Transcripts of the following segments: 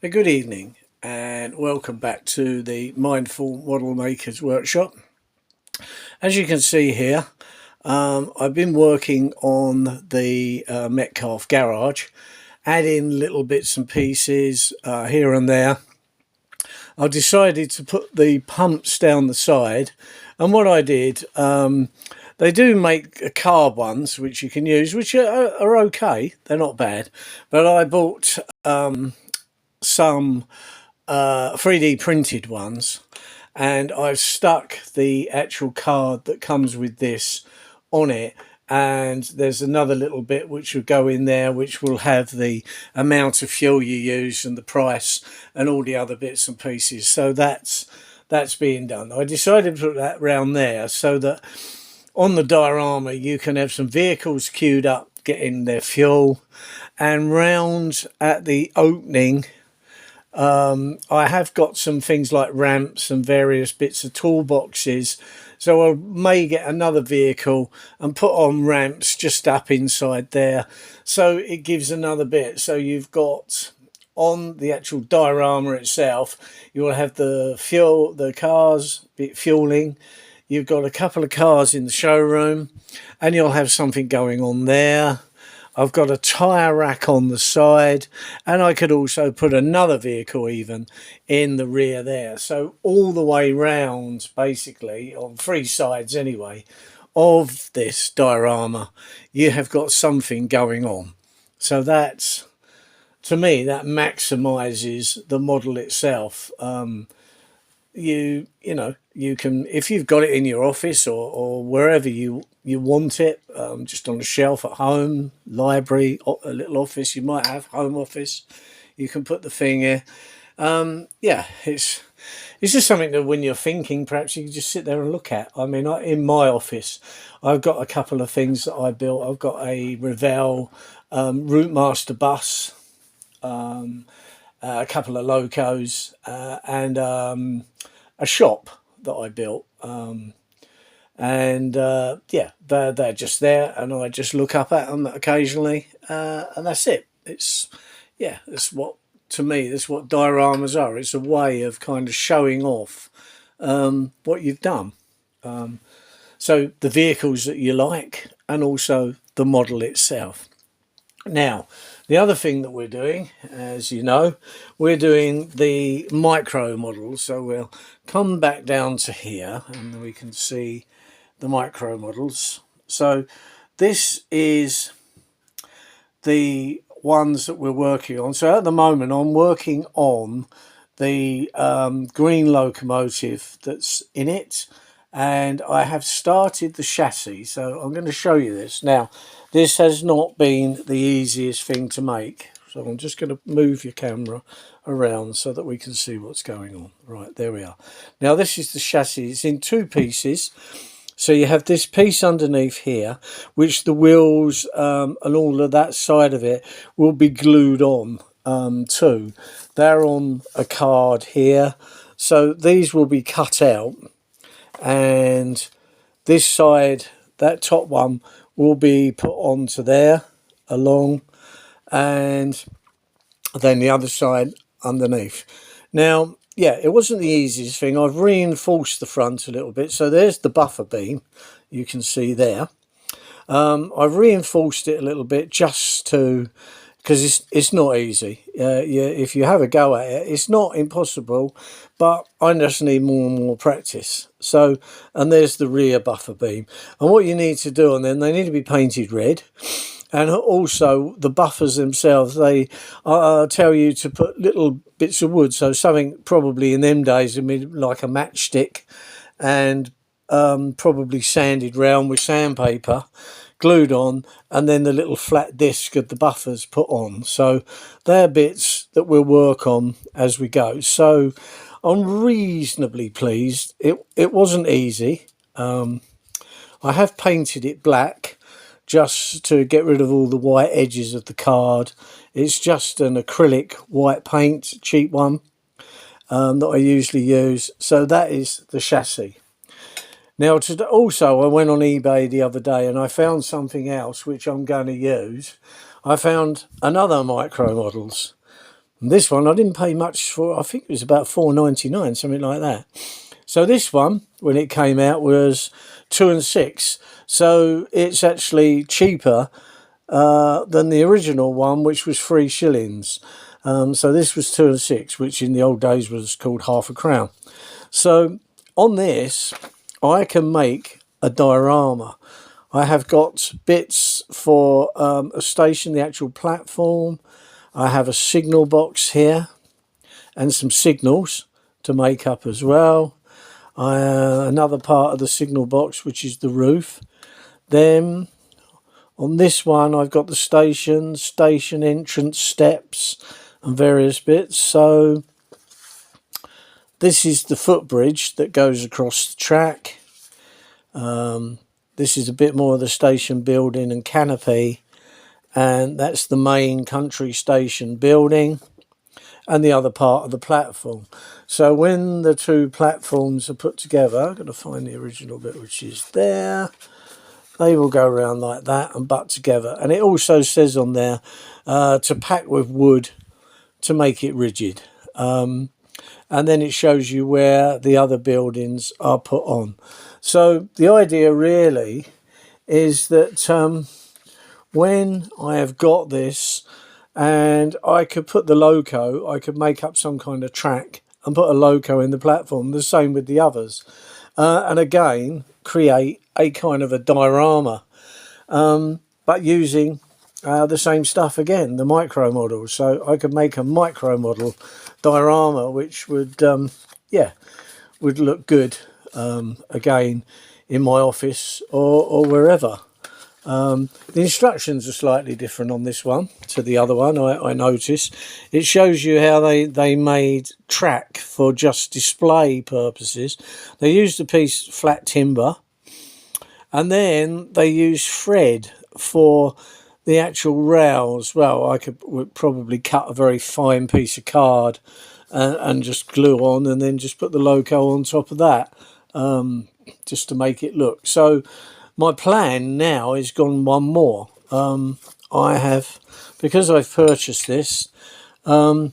A good evening and welcome back to the Mindful Model Makers Workshop. As you can see here, I've been working on the Metcalfe garage, adding little bits and pieces here and there. I decided to put the pumps down the side, and what I did, they do make car ones which you can use, which are okay, they're not bad, but I bought some 3D printed ones, and I've stuck the actual card that comes with this on it, and there's another little bit which will go in there which will have the amount of fuel you use and the price and all the other bits and pieces. So that's being done. I decided to put that round there so that on the diorama you can have some vehicles queued up getting their fuel, and round at the opening I have got some things like ramps and various bits of toolboxes, so I may get another vehicle and put on ramps just up inside there, so it gives another bit. So you've got on the actual diorama itself, you will have the fuel, the cars, bit fueling. You've got a couple of cars in the showroom, and you'll have something going on there. I've got a tyre rack on the side, and I could also put another vehicle even in the rear there. So all the way round, basically, on three sides anyway, of this diorama, you have got something going on. So that's, to me, that maximises the model itself. You can, if you've got it in your office or wherever you want it, just on a shelf at home, library, a little office you might have, home office, you can put the thing here. Yeah, it's just something that when you're thinking, perhaps you can just sit there and look at. I mean, in my office, I've got a couple of things that I built. I've got a Revell Route Master bus, a couple of locos, and a shop that I built. Yeah, they're just there, and I just look up at them occasionally, and that's it. That's what, to me, that's what dioramas are. It's a way of kind of showing off what you've done. So the vehicles that you like, and also the model itself. Now, the other thing that we're doing, as you know, we're doing the micro models. So we'll come back down to here and we can see the micro models. So this is the ones that we're working on. So at the moment I'm working on the green locomotive that's in it, and I have started the chassis. So I'm going to show you this. Now, this has not been the easiest thing to make, so I'm just going to move your camera around so that we can see what's going on. Right, there we are. Now this is the chassis. It's in two pieces. So you have this piece underneath here, which the wheels and all of that side of it will be glued on to. They're on a card here, so these will be cut out, and this side, that top one, will be put onto there along, and then the other side underneath. Now, yeah, it wasn't the easiest thing. I've reinforced the front a little bit. So there's the buffer beam, you can see there. I've reinforced it a little bit just to, because it's not easy. If you have a go at it, it's not impossible, but I just need more and more practice. So, and there's the rear buffer beam. And what you need to do on them, they need to be painted red. And also the buffers themselves, they tell you to put little bits of wood, so something probably in them days would be like a matchstick, and probably sanded round with sandpaper, glued on, and then the little flat disc of the buffers put on. So they're bits that we'll work on as we go. So I'm reasonably pleased. It wasn't easy. I have painted it black, just to get rid of all the white edges of the card. It's just an acrylic white paint, cheap one, that I usually use. So that is the chassis. Now, also, I went on eBay the other day and I found something else which I'm going to use. I found another Micromodels. And this one I didn't pay much for. I think it was about £4.99, something like that. So this one, when it came out, was 2 and 6. So it's actually cheaper than the original one, which was 3 shillings. So this was 2 and 6, which in the old days was called half a crown. So on this, I can make a diorama. I have got bits for a station, the actual platform. I have a signal box here and some signals to make up as well. Another part of the signal box, which is the roof. Then on this one, I've got the station entrance steps and various bits. So this is the footbridge that goes across the track. This is a bit more of the station building and canopy. And that's the main country station building and the other part of the platform. So when the two platforms are put together, I'm going to find the original bit, which is there. They will go around like that and butt together. And it also says on there to pack with wood to make it rigid. And then it shows you where the other buildings are put on. So the idea really is that when I have got this, and I could put the loco, I could make up some kind of track and put a loco in the platform, the same with the others. And again, create a kind of a diorama, but using the same stuff again, the micro models. So I could make a micro model diorama, which would, would look good, again, in my office or wherever. The instructions are slightly different on this one to the other one, I noticed. It shows you how they made track for just display purposes. They used a piece of flat timber, and then they used thread for the actual rails. Well, would probably cut a very fine piece of card and just glue on, and then just put the loco on top of that, just to make it look. So my plan now is gone one more. I have, because I've purchased this, I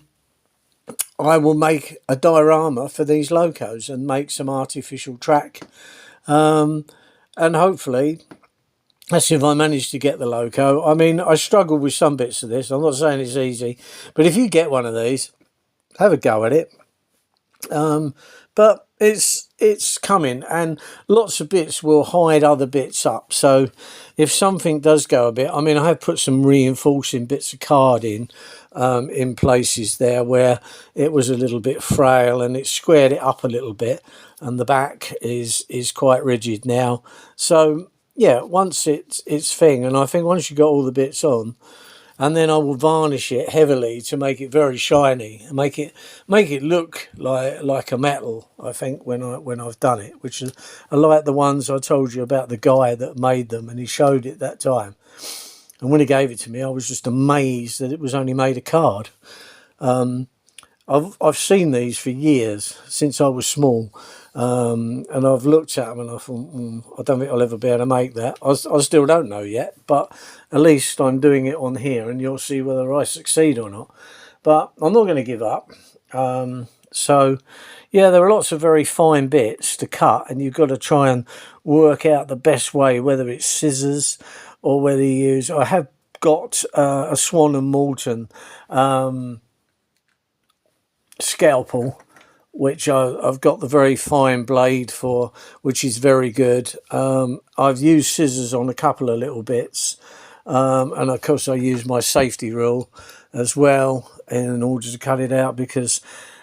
will make a diorama for these locos and make some artificial track. And hopefully, let's see if I manage to get the loco. I mean, I struggle with some bits of this. I'm not saying it's easy, but if you get one of these, have a go at it. But it's coming, and lots of bits will hide other bits up. So if something does go a bit, I mean, I have put some reinforcing bits of card in places there where it was a little bit frail, and it squared it up a little bit, and the back is quite rigid now. So yeah, once it's thing, and I think once you got all the bits on, and then I will varnish it heavily to make it very shiny and make it look like a metal. I think when I've done it, which is I like the ones I told you about, the guy that made them, and he showed it that time. And when he gave it to me, I was just amazed that it was only made of card. I've seen these for years, since I was small, and I've looked at them and I thought, I don't think I'll ever be able to make that. I still don't know yet, but at least I'm doing it on here, and you'll see whether I succeed or not. But I'm not going to give up. So yeah, there are lots of very fine bits to cut, and you've got to try and work out the best way, whether it's scissors or whether you use, I have got a Swan and Morton scalpel, which I've got the very fine blade for, which is very good. I've used scissors on a couple of little bits, and of course I use my safety rule as well in order to cut it out, because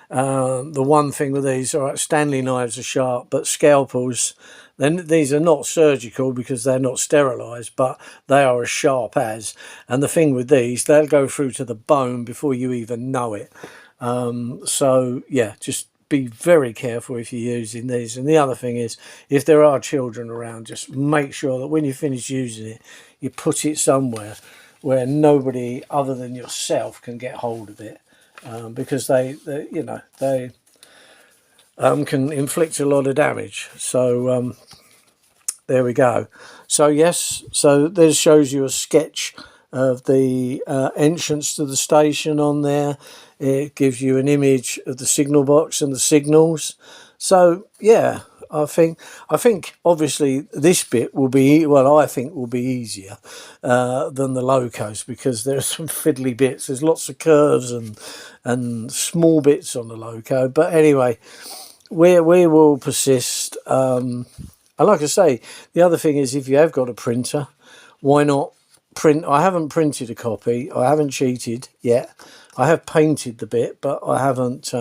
the one thing with these, all right, Stanley knives are sharp, but scalpels, then these are not surgical because they're not sterilised, but they are as sharp as. And the thing with these, they'll go through to the bone before you even know it. So yeah, just be very careful if you're using these. And the other thing is, if there are children around, just make sure that when you finish using it, you put it somewhere where nobody other than yourself can get hold of it, because they can inflict a lot of damage. So there we go. So yes, so this shows you a sketch of the entrance to the station on there. It gives you an image of the signal box and the signals. So yeah, I think obviously this bit will be, well, I think will be easier than the locos, because there's some fiddly bits. There's lots of curves and small bits on the loco. But anyway, we will persist. And like I say, the other thing is, if you have got a printer, why not print? I haven't printed a copy. I haven't cheated yet. I have painted the bit, but I haven't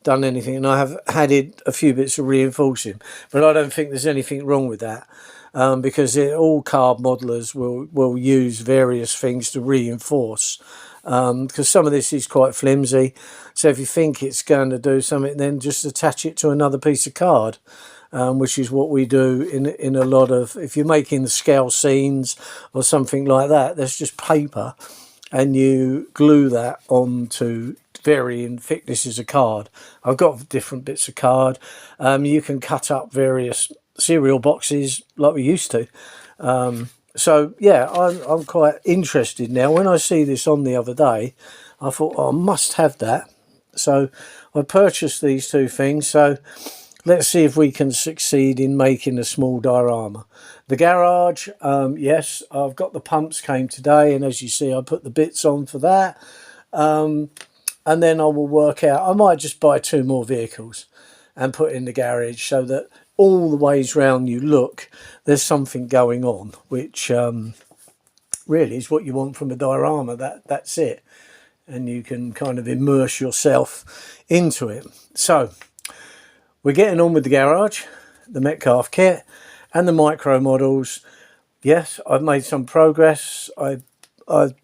done anything. And I have added a few bits of reinforcing. But I don't think there's anything wrong with that, because all card modelers will use various things to reinforce. Because some of this is quite flimsy. So if you think it's going to do something, then just attach it to another piece of card. Which is what we do in a lot of, if you're making the scale scenes or something like that, there's just paper and you glue that onto varying thicknesses of card. I've got different bits of card. You can cut up various cereal boxes like we used to. So yeah, I'm quite interested now. When I see this on the other day, I thought, oh, I must have that. So I purchased these two things. So let's see if we can succeed in making a small diorama. The garage, yes, I've got the pumps came today, and as you see, I put the bits on for that. And then I will work out, I might just buy 2 more vehicles and put in the garage, so that all the ways round you look, there's something going on, which really is what you want from a diorama. That's it. And you can kind of immerse yourself into it. So we're getting on with the garage, the Metcalfe kit, and the Micromodels. Yes, I've made some progress. I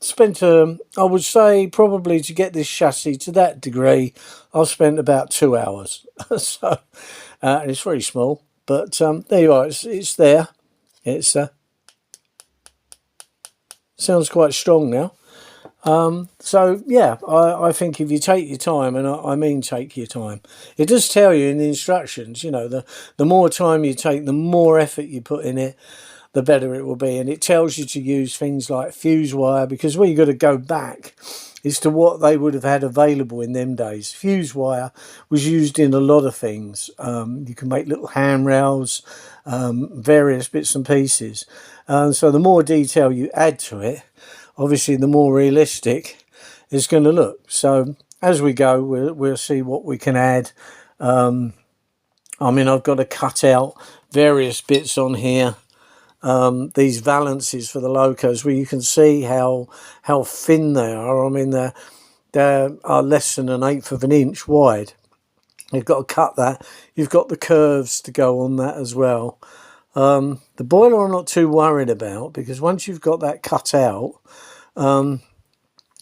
spent, I would say, probably to get this chassis to that degree, I've spent about 2 hours. So, and it's very small, but there you are. It's there. It's sounds quite strong now. So yeah, I think if you take your time, and I mean take your time, it does tell you in the instructions, you know, the more time you take, the more effort you put in it, the better it will be. And it tells you to use things like fuse wire, because where you've got to go back is to what they would have had available in them days. Fuse wire was used in a lot of things. You can make little handrails, various bits and pieces. So the more detail you add to it, obviously the more realistic it's going to look. So as we go, we'll see what we can add. I mean, I've got to cut out various bits on here. These valances for the locos, where you can see how thin they are. I mean, they are less than 1/8 of an inch wide. You've got to cut that. You've got the curves to go on that as well. The boiler I'm not too worried about, because once you've got that cut out,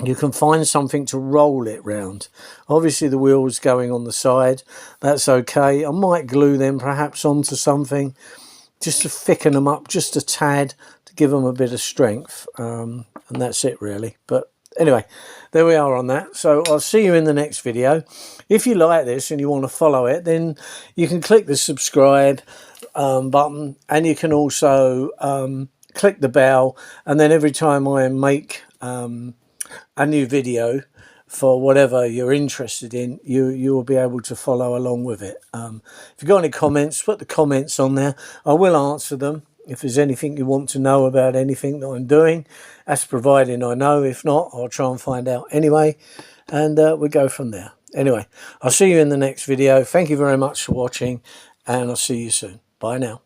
you can find something to roll it round. Obviously the wheels going on the side, that's okay. I might glue them perhaps onto something just to thicken them up just a tad, to give them a bit of strength, and that's it really. But anyway, there we are on that. So I'll see you in the next video. If you like this and you want to follow it, then you can click the subscribe button, and you can also click the bell, and then every time I make a new video for whatever you're interested in, you will be able to follow along with it. If you've got any comments, put the comments on there. I will answer them. If there's anything you want to know about anything that I'm doing, that's providing I know. If not, I'll try and find out anyway, and we'll go from there. Anyway, I'll see you in the next video. Thank you very much for watching, and I'll see you soon. Bye now.